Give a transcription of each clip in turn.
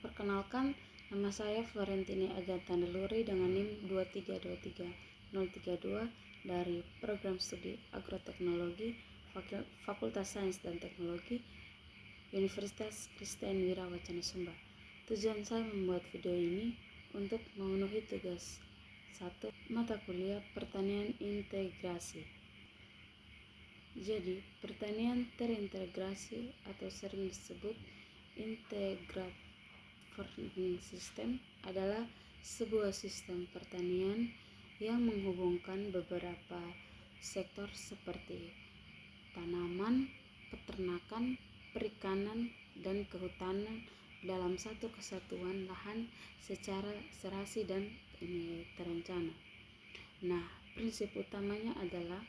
perkenalkan, nama saya Florentine Agatha Naluri dengan NIM 2323032 dari Program Studi Agroteknologi Fakultas Sains dan Teknologi Universitas Kristen Wirawacana Sumbar. Tujuan saya membuat video ini untuk memenuhi tugas 1. Mata kuliah Pertanian Integrasi. Jadi, pertanian terintegrasi atau sering disebut Integrated Farming System adalah sebuah sistem pertanian yang menghubungkan beberapa sektor seperti tanaman, peternakan, perikanan, dan kehutanan dalam satu kesatuan lahan secara serasi dan terencana. Nah, prinsip utamanya adalah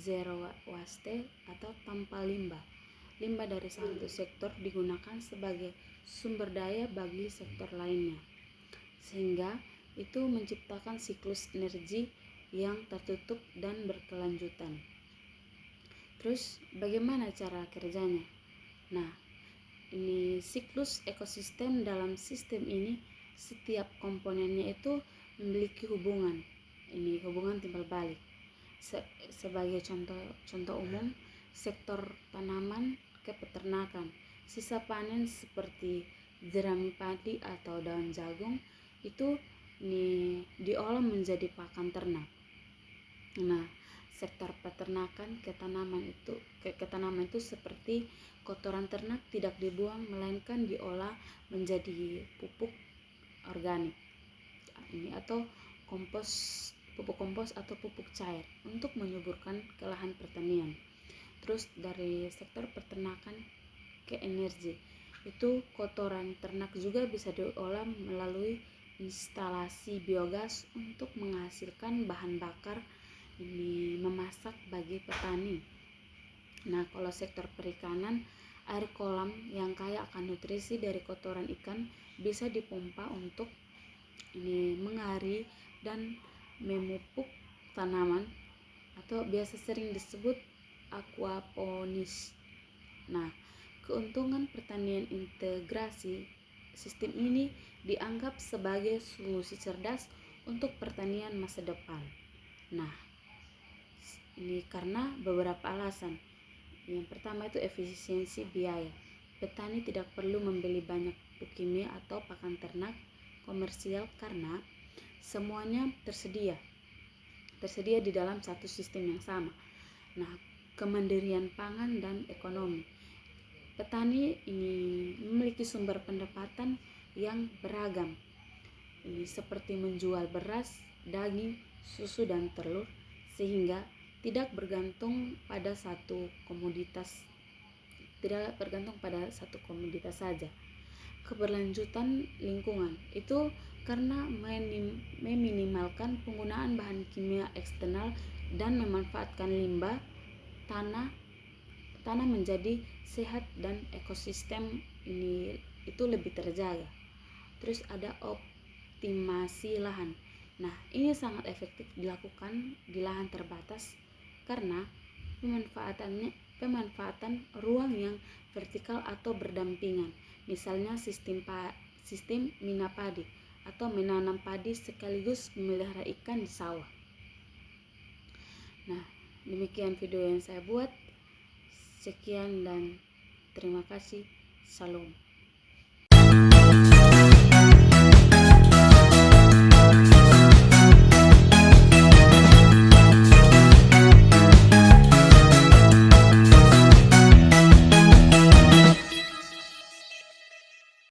zero waste atau tanpa limbah. Limbah dari satu sektor digunakan sebagai sumber daya bagi sektor lainnya, sehingga itu menciptakan siklus energi yang tertutup dan berkelanjutan. Terus bagaimana cara kerjanya? Nah, ini siklus ekosistem. Dalam sistem ini setiap komponennya itu memiliki hubungan timbal balik. Sebagai contoh umum, sektor tanaman ke peternakan, sisa panen seperti jerami padi atau daun jagung itu diolah menjadi pakan ternak. Nah, sektor peternakan ke tanaman itu seperti kotoran ternak tidak dibuang melainkan diolah menjadi pupuk organik atau pupuk kompos atau pupuk cair untuk menyuburkan ke lahan pertanian. Terus dari sektor peternakan ke energi, itu kotoran ternak juga bisa diolah melalui instalasi biogas untuk menghasilkan bahan bakar memasak bagi petani. Nah, kalau sektor perikanan, air kolam yang kaya akan nutrisi dari kotoran ikan bisa dipompa untuk mengairi dan memupuk tanaman atau biasa sering disebut aquaponis. Nah, keuntungan pertanian integrasi sistem ini dianggap sebagai solusi cerdas untuk pertanian masa depan. Nah, ini karena beberapa alasan. Yang pertama itu efisiensi biaya. Petani tidak perlu membeli banyak pupuk kimia atau pakan ternak komersial karena semuanya tersedia di dalam satu sistem yang sama. Nah, kemandirian pangan dan ekonomi. Petani ini memiliki sumber pendapatan yang beragam. Ini seperti menjual beras, daging, susu, dan telur, sehingga tidak bergantung pada satu komoditas saja. Keberlanjutan lingkungan itu karena meminimalkan penggunaan bahan kimia eksternal dan memanfaatkan limbah tanah menjadi sehat dan ekosistem ini itu lebih terjaga. Terus ada optimasi lahan. Nah, ini sangat efektif dilakukan di lahan terbatas karena pemanfaatan ruang yang vertikal atau berdampingan. Misalnya sistem mina padi atau menanam padi sekaligus memelihara ikan di sawah. Nah, demikian video yang saya buat. Sekian dan terima kasih. Salam.